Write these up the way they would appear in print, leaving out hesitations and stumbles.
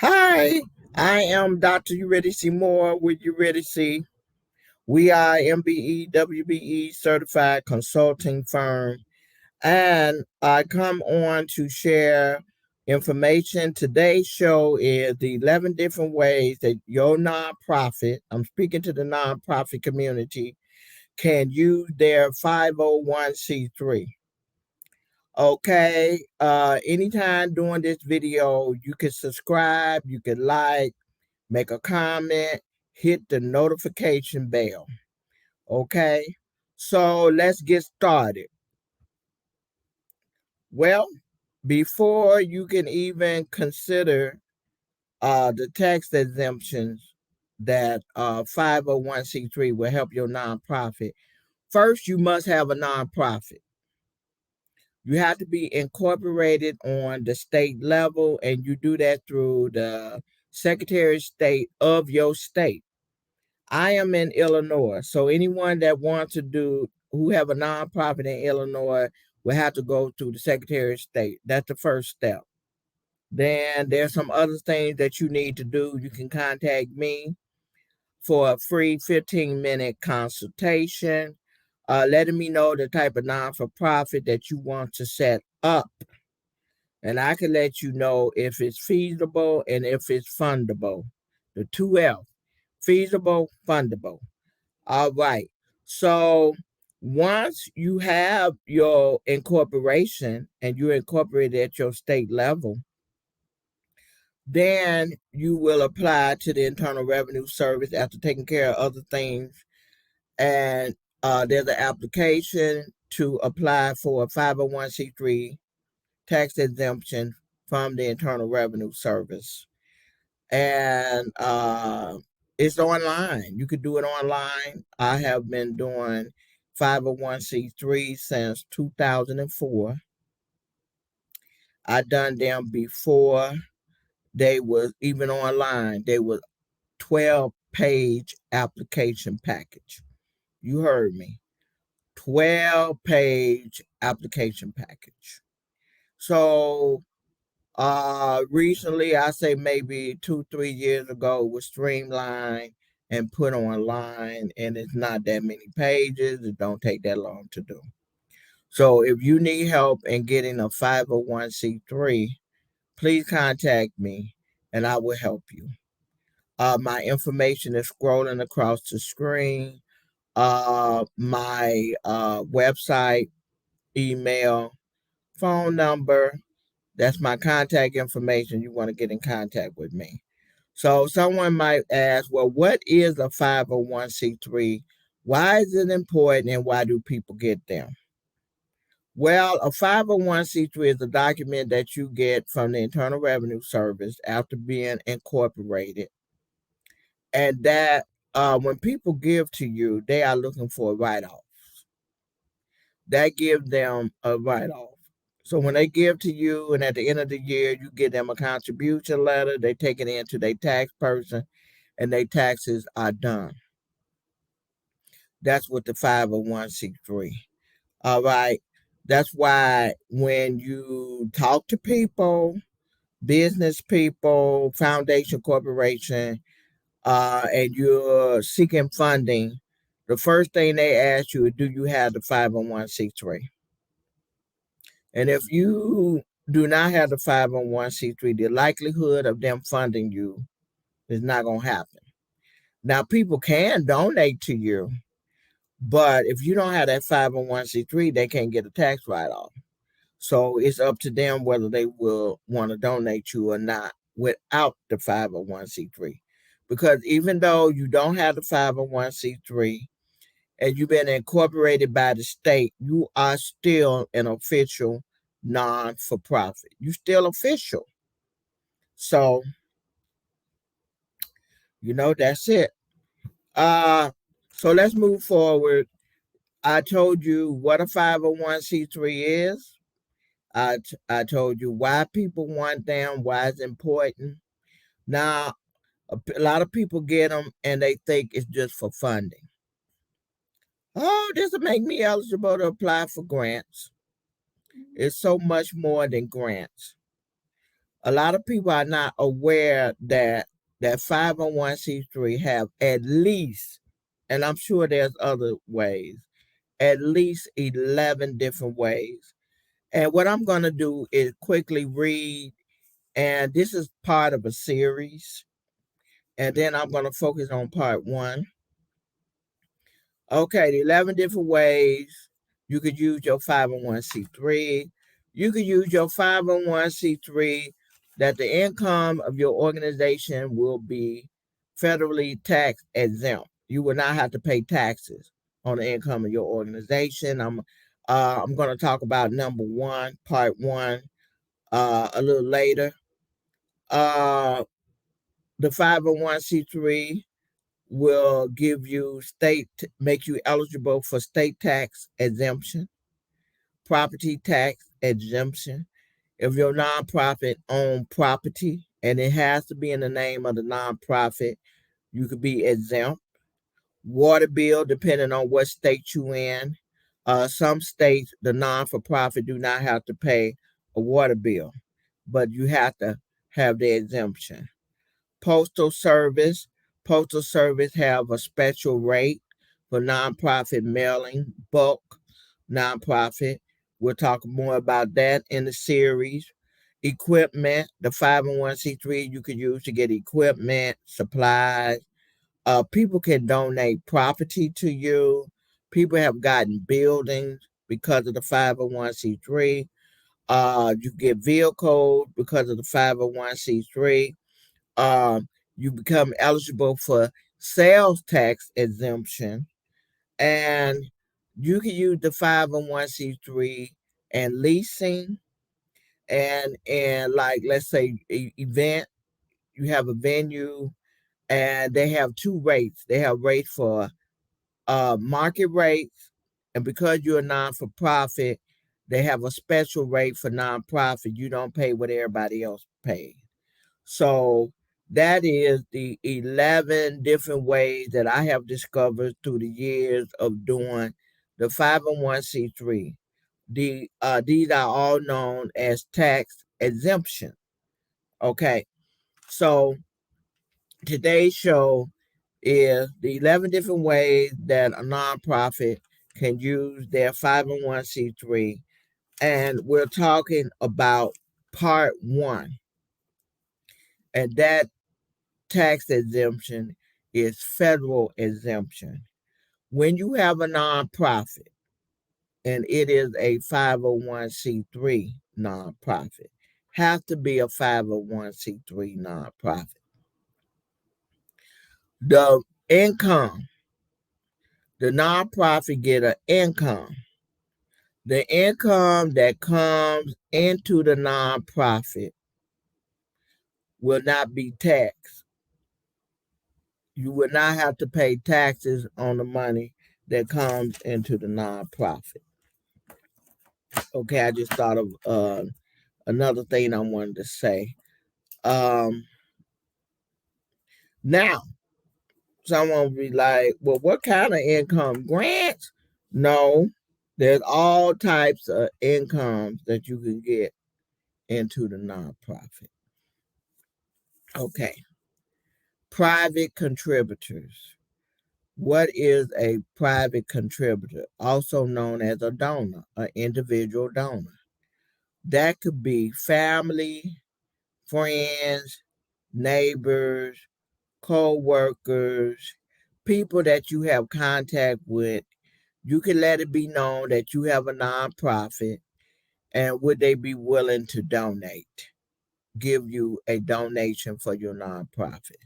Hi, I am Dr. You Ready See More with You Ready See. We are MBE, WBE certified consulting firm, and I come on to share information. Today's show is the 11 different ways that your nonprofit, I'm speaking to the nonprofit community, can use their 501c3. Okay, anytime during this video, you can subscribe, you can like, make a comment, hit the notification bell. Okay, so let's get started. Well, before you can even consider the tax exemptions that 501c3 will help your nonprofit, first you must have a nonprofit. You have to be incorporated on the state level, and you do that through the Secretary of State of your state. I am in Illinois, so anyone that wants to do who have a nonprofit in Illinois will have to go through the Secretary of State. That's the first step. Then there's some other things that you need to do. You can contact me for a free 15-minute consultation, letting me know the type of non-for-profit that you want to set up. And I can let you know if it's feasible and if it's fundable. The two F, feasible, fundable. All right. So once you have your incorporation and you're incorporated at your state level, then you will apply to the Internal Revenue Service after taking care of other things. And there's an application to apply for a 501c3 tax exemption from the Internal Revenue Service. And it's online. You could do it online. I have been doing 501c3 since 2004. I done them before they was even online. They was 12-page application package. You heard me. 12-page application package. So recently, I say maybe 2, 3 years ago, it was streamlined and put online, and it's not that many pages. It don't take that long to do. So if you need help in getting a 501c3, please contact me and I will help you. My information is scrolling across the screen. My website, email, phone number, that's my contact information. You want to get in contact with me. So someone might ask, well, what is a 501c3? Why is it important and why do people get them? Well, a 501c3 is a document that you get from the Internal Revenue Service after being incorporated. And that when people give to you, they are looking for a write-off. That gives them a write-off. So when they give to you and at the end of the year, you give them a contribution letter, they take it into their tax person and their taxes are done. That's what the 501c3. All right. That's why when you talk to people, business people, foundation, corporation, and you're seeking funding, the first thing they ask you is, do you have the 501c3? And if you do not have the 501c3, the likelihood of them funding you is not going to happen. Now, people can donate to you, but if you don't have that 501c3, they can't get a tax write off. So it's up to them whether they will want to donate you or not without the 501c3. Because even though you don't have the 501c3 and you've been incorporated by the state, you are still an official non-for-profit. You still official. So, that's it. Uh, so let's move forward. I told you what a 501c3 is. I told you why people want them, why it's important. Now, a lot of people get them and they think it's just for funding. Oh, this will make me eligible to apply for grants. It's so much more than grants. A lot of people are not aware that 501c3 have at least, and I'm sure there's other ways, at least 11 different ways. And what I'm going to do is quickly read, and this is part of a series, and then I'm going to focus on part one. Okay, the 11 different ways you could use your 501c3. You could use your 501c3 that the income of your organization will be federally tax exempt. You will not have to pay taxes on the income of your organization. I'm going to talk about number one, part one, a little later. The 501c3 will make you eligible for state tax exemption, property tax exemption. If your nonprofit own property and it has to be in the name of the nonprofit, you could be exempt. Water bill, depending on what state you in. Some states, the non-for-profit do not have to pay a water bill, but you have to have the exemption. Postal Service. Postal Service have a special rate for nonprofit mailing, bulk nonprofit. We'll talk more about that in the series. Equipment, the 501c3 you can use to get equipment, supplies. People can donate property to you. People have gotten buildings because of the 501c3. You get vehicles because of the 501c3. um, you become eligible for sales tax exemption, and you can use the 501c3 and leasing, and like, let's say event, you have a venue, and they have two rates. They have rates for market rates, and because you're a non-for-profit, they have a special rate for nonprofit. You don't pay what everybody else pays. So that is the 11 different ways that I have discovered through the years of doing the 501c3. These are all known as tax exemption. Okay, so today's show is the 11 different ways that a nonprofit can use their 501c3. And we're talking about part one. And that tax exemption is federal exemption. When you have a nonprofit and it is a 501c3 nonprofit, have to be a 501c3 nonprofit. The income, the nonprofit get an income. The income that comes into the nonprofit will not be taxed. You will not have to pay taxes on the money that comes into the nonprofit. Okay, I just thought of another thing I wanted to say. Um, Now, someone will be like, well, what kind of income? Grants? No, there's all types of incomes that you can get into the nonprofit. Okay, private contributors. What is a private contributor? Also known as a donor, an individual donor. That could be family, friends, neighbors, co-workers, people that you have contact with. You can let it be known that you have a nonprofit, and would they be willing to donate, give you a donation for your nonprofit.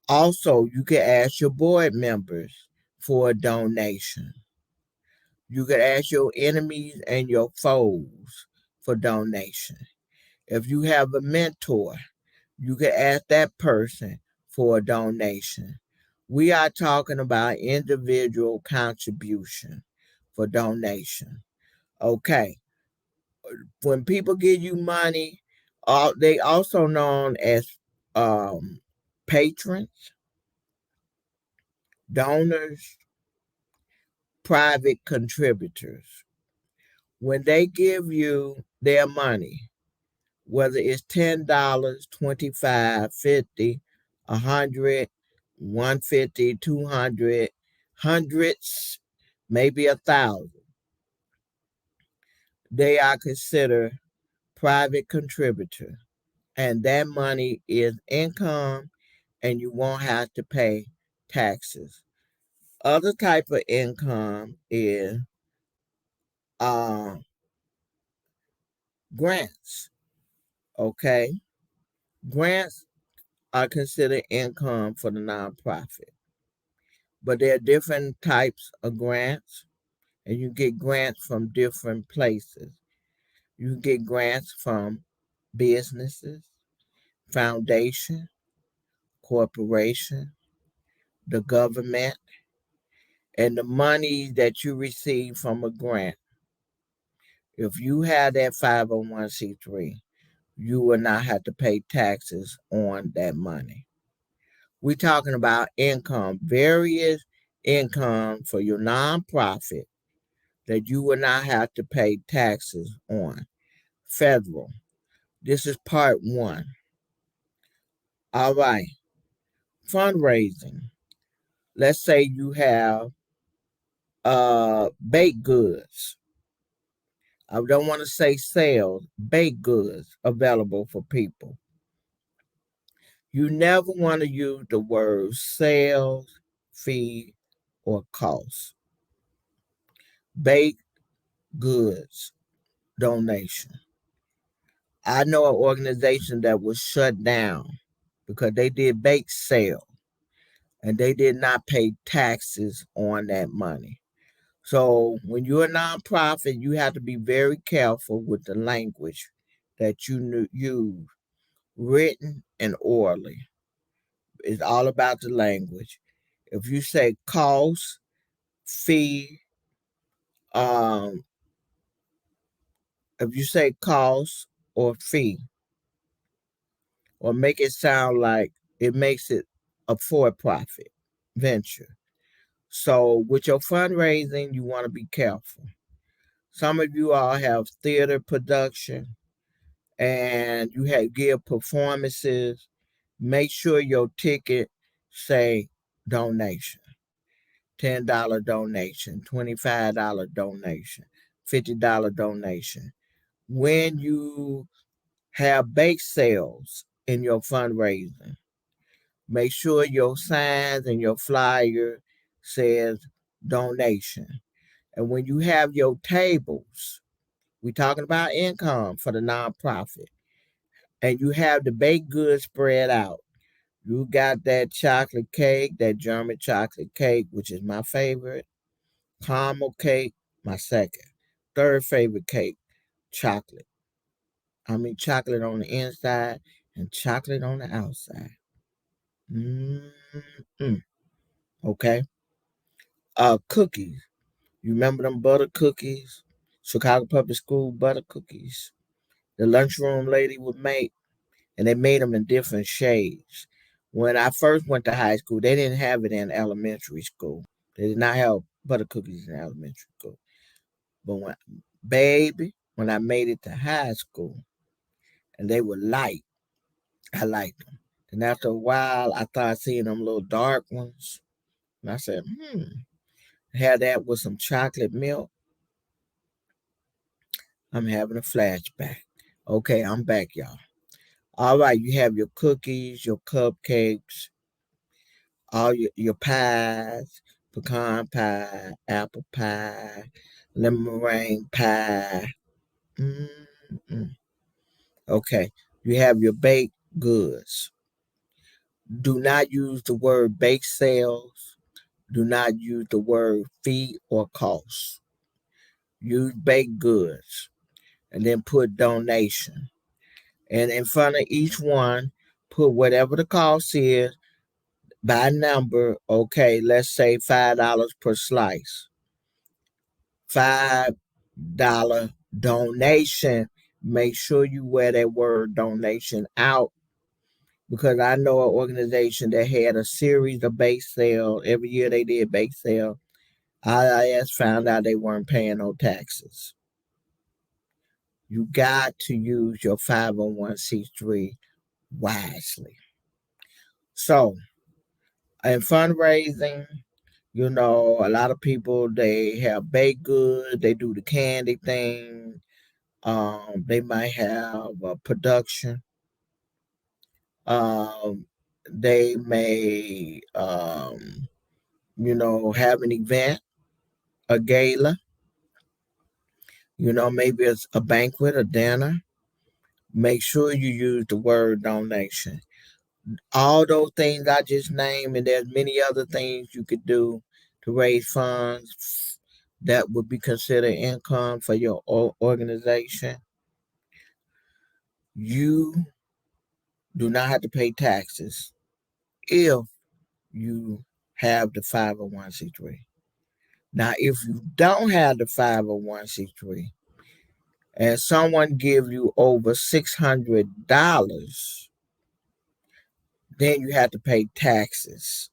Also, you can ask your board members for a donation. You can ask your enemies and your foes for donation. If you have a mentor, you can ask that person for a donation. We are talking about individual contribution for donation. Okay. When people give you money, they also known as patrons, donors, private contributors. When they give you their money, whether it's $10, 25, 50, 100, 150, 200, hundreds, maybe 1,000. They are considered private contributor, and that money is income, and you won't have to pay taxes. Other type of income is uh, grants. Okay, grants are considered income for the nonprofit, but there are different types of grants, and you get grants from different places. You get grants from businesses, foundation, corporation, the government, and the money that you receive from a grant. If you have that 501c3, you will not have to pay taxes on that money. We're talking about income, various income for your nonprofit that you will not have to pay taxes on. Federal. This is part one. All right. Fundraising. Let's say you have baked goods. I don't want to say sales, baked goods available for people. You never want to use the word sales, fee, or cost. Baked goods donation. I know an organization that was shut down because they did bake sale and they did not pay taxes on that money. So when you're a nonprofit, you have to be very careful with the language that you use, written and orally. It's all about the language. If you say cost, fee, um, if you say cost or fee, or make it sound like it makes it a for-profit venture. So with your fundraising, you want to be careful. Some of you all have theater production and you have give performances. Make sure your ticket say donation. $10 donation, $25 donation, $50 donation. When you have bake sales in your fundraising, make sure your signs and your flyer says donation. And when you have your tables, we're talking about income for the nonprofit, and you have the baked goods spread out. You got that chocolate cake, that German chocolate cake, which is my favorite. Caramel cake, my second. Third favorite cake, chocolate. I mean, chocolate on the inside and chocolate on the outside. Mm-mm. Okay. Cookies. You remember them butter cookies? Chicago Public School butter cookies. The lunchroom lady would make, and they made them in different shades. When I first went to high school, they didn't have it in elementary school. They did not have butter cookies in elementary school. But when I made it to high school, and they were light, I liked them. And after a while, I started seeing them little dark ones, and I said, had that with some chocolate milk. I'm having a flashback. Okay, I'm back, y'all. All right, you have your cookies, your cupcakes, all your pies, pecan pie, apple pie, lemon meringue pie. Mm-mm. Okay, you have your baked goods. Do not use the word bake sales. Do not use the word fee or cost. Use baked goods and then put donation. And in front of each one, put whatever the cost is by number. Okay, let's say $5 per slice. $5 donation. Make sure you wear that word donation out, because I know an organization that had a series of bake sale. Every year they did bake sale. IRS found out they weren't paying no taxes. You got to use your 501c3 wisely. So, in fundraising, a lot of people, they have baked goods, they do the candy thing, they might have a production, they may, have an event, a gala, maybe it's a banquet, a dinner. Make sure you use the word donation. All those things I just named, and there's many other things you could do to raise funds that would be considered income for your organization. You do not have to pay taxes if you have the 501c3. Now, if you don't have the 501c3 and someone gives you over $600, then you have to pay taxes.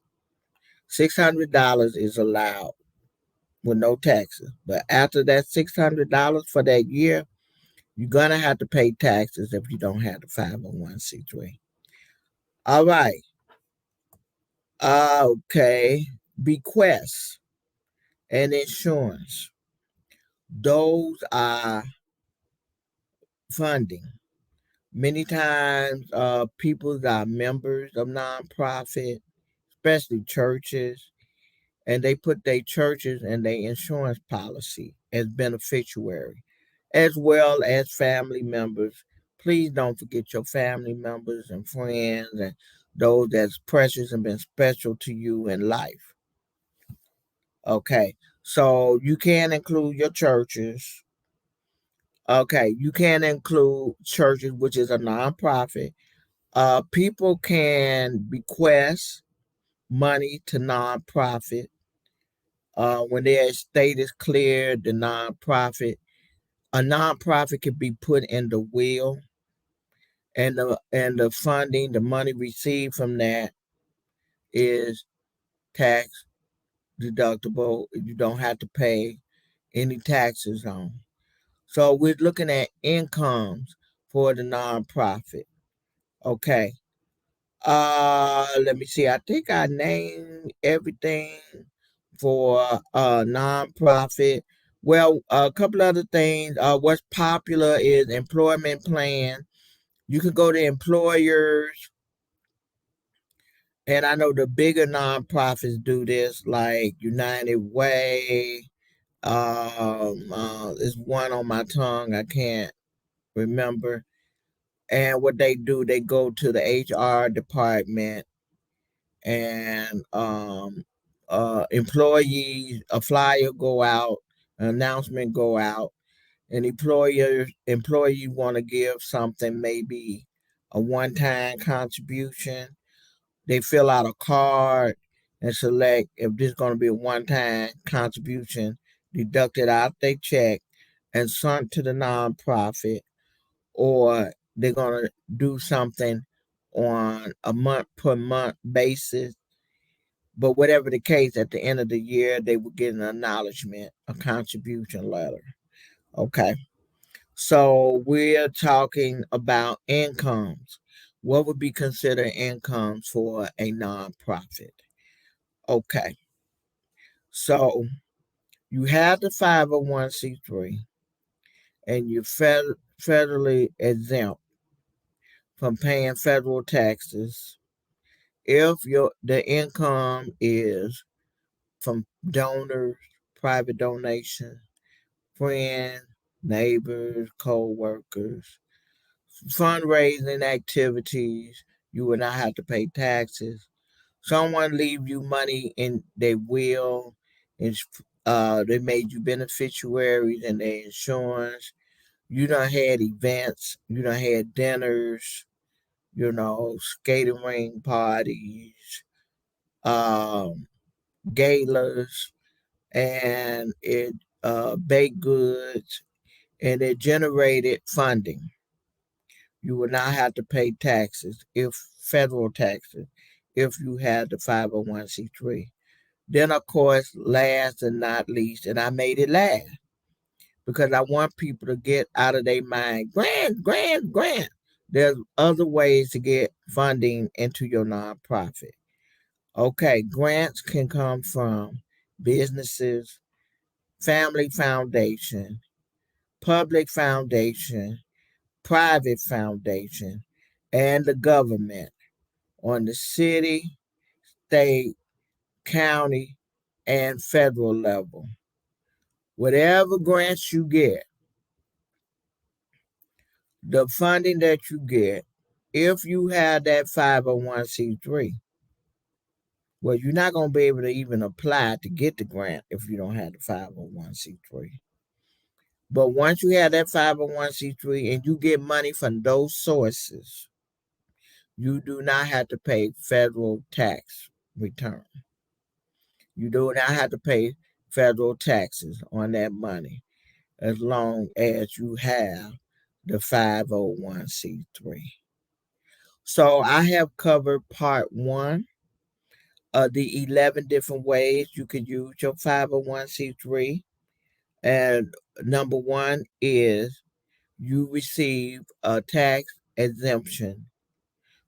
$600 is allowed with no taxes. But after that $600 for that year, you're going to have to pay taxes if you don't have the 501c3. All right. Okay. Bequests and insurance. Those are funding. Many times, people are members of nonprofit, especially churches, and they put their churches and their insurance policy as beneficiary, as well as family members. Please don't forget your family members and friends and those that's precious and been special to you in life. Okay, so you can include your churches. Okay, you can include churches, which is a nonprofit. People can bequest money to nonprofit. When their estate is cleared, a nonprofit can be put in the will, and the funding, the money received from that is tax deductible. You don't have to pay any taxes on. So we're looking at incomes for the nonprofit. Okay. Let me see. I think I named everything for nonprofit. Well, a couple other things. What's popular is employment plan. You can go to employers, and I know the bigger nonprofits do this, like United Way. There's one on my tongue I can't remember. And what they do, they go to the HR department, and employees, a flyer go out, an announcement go out, and employees want to give something, maybe a one-time contribution. They fill out a card and select if this is going to be a one-time contribution deducted out their check and sent to the nonprofit, or they're going to do something on a month per month basis. But whatever the case, at the end of the year, they will get an acknowledgement, a contribution letter. Okay. So we're talking about incomes. What would be considered incomes for a nonprofit? Okay. So you have the 501c3, and you're federally exempt from paying federal taxes if the income is from donors, private donation, friends, neighbors, co-workers, fundraising activities. You will not have to pay taxes. Someone leave you money in their will, and they made you beneficiaries in their insurance. You done had events, you done had dinners, skating ring parties, um, galas, and it baked goods, and it generated funding. You will not have to pay taxes, if federal taxes, if you have the 501c3. Then, of course, last and not least, and I made it last because I want people to get out of their mind, grant, grant, grant. There's other ways to get funding into your nonprofit. Okay, grants can come from businesses, family foundation, public foundation, private foundation, and the government on the city, state, county, and federal level. Whatever grants you get, the funding that you get, if you have that 501c3, well, you're not going to be able to even apply to get the grant if you don't have the 501c3. But once you have that 501c3 and you get money from those sources, you do not have to pay federal tax return. You do not have to pay federal taxes on that money as long as you have the 501c3. So I have covered part one of the 11 different ways you could use your 501c3. And number one is you receive a tax exemption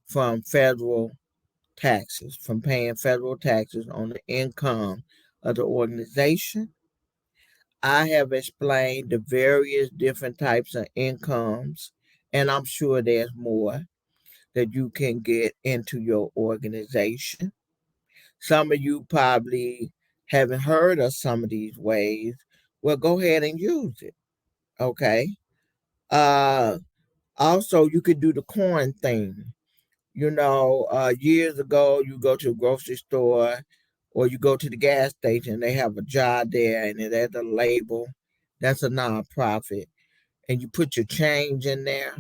from federal taxes, from paying federal taxes on the income of the organization. I have explained the various different types of incomes, and I'm sure there's more that you can get into your organization. Some of you probably haven't heard of some of these ways. Well, go ahead and use it. Okay. Uh, Also, you could do the coin thing. Years ago, you go to a grocery store or you go to the gas station, they have a jar there and it has a label. That's a nonprofit. And you put your change in there.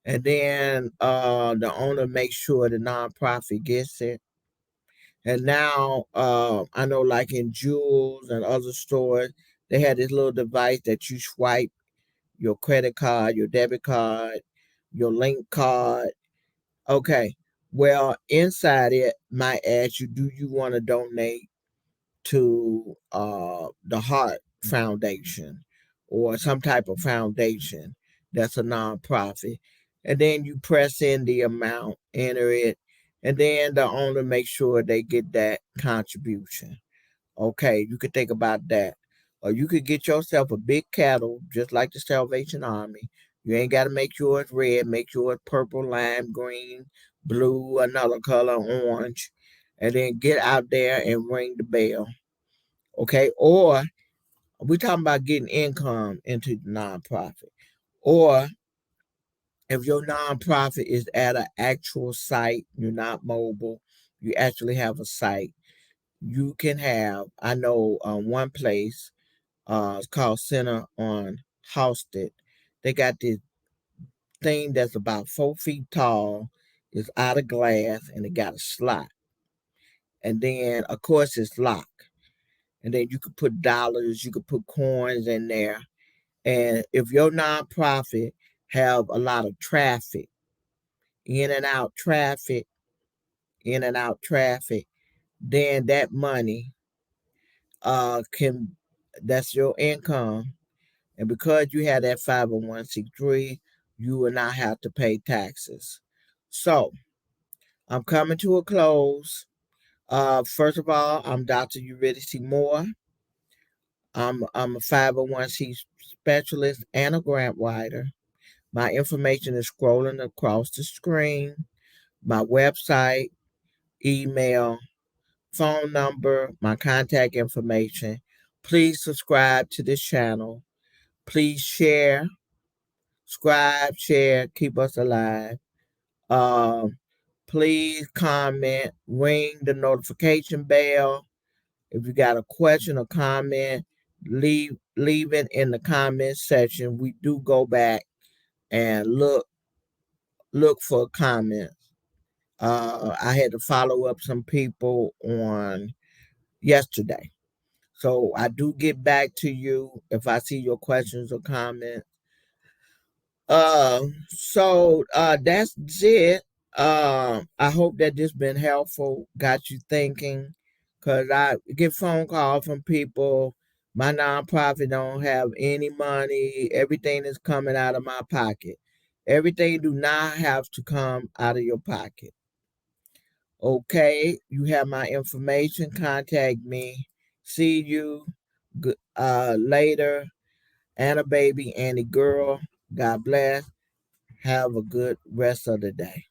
And then the owner makes sure the nonprofit gets it. And now I know, like in Jewels and other stores, they had this little device that you swipe your credit card, your debit card, your link card. Okay. Well, inside it might ask you, do you want to donate to the Heart Foundation or some type of foundation that's a nonprofit? And then you press in the amount, enter it, and then the owner makes sure they get that contribution. Okay, you could think about that. Or you could get yourself a big kettle, just like the Salvation Army. You ain't got to make yours red, make yours purple, lime, green, blue, another color, orange, and then get out there and ring the bell. Okay, or we're talking about getting income into the nonprofit. Or if your nonprofit is at an actual site, you're not mobile, you actually have a site, you can have, I know one place, it's called Center on Halsted. They got this thing that's about 4 feet tall, it's out of glass, and it got a slot. And then, of course, it's locked. And then you could put dollars, you could put coins in there. And if your nonprofit have a lot of traffic, in and out traffic, in and out traffic, then that money can that's your income. And because you have that 501c3, you will not have to pay taxes. So I'm coming to a close. First of all, I'm Dr. Eurydice Moore. I'm a 501c specialist and a grant writer. My information is scrolling across the screen. My website, email, phone number, my contact information. Please subscribe to this channel. Please share, subscribe, share, keep us alive. Um, Please comment, ring the notification bell. If you got a question or comment, leave it in the comment section. We do go back and look for comments. I had to follow up some people on yesterday. So I do get back to you if I see your questions or comments. That's it. I hope that this been helpful, got you thinking, cause I get phone calls from people. My nonprofit don't have any money. Everything is coming out of my pocket. Everything do not have to come out of your pocket. Okay, you have my information. Contact me. See you later. Anna baby, Annie girl. God bless. Have a good rest of the day.